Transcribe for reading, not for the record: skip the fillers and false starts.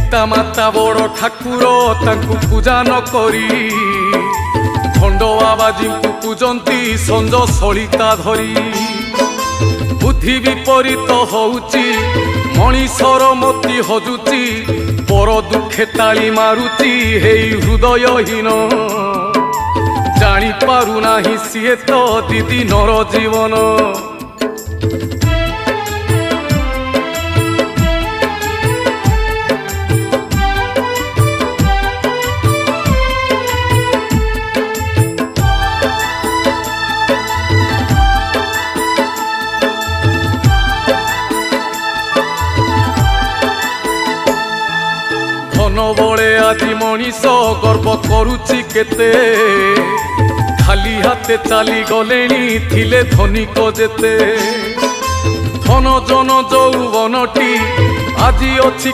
पिता माता बड़ ठाकुर तांकु पूजा न करी खंडवा बाजी पूजंती संज सलिता धरी बुद्धि विपरीत होउची मनीषर मति हजुची पर दुखे ताली मारुची हे हृदयहीन जानी पारु नाही सिए तो दीदी नर जीवन धन बड़े आज मनीष गर्व करुची केते खाली हाथे चली गलेनी थिले धनिक जेते धन जन यौवनटी आज अछि।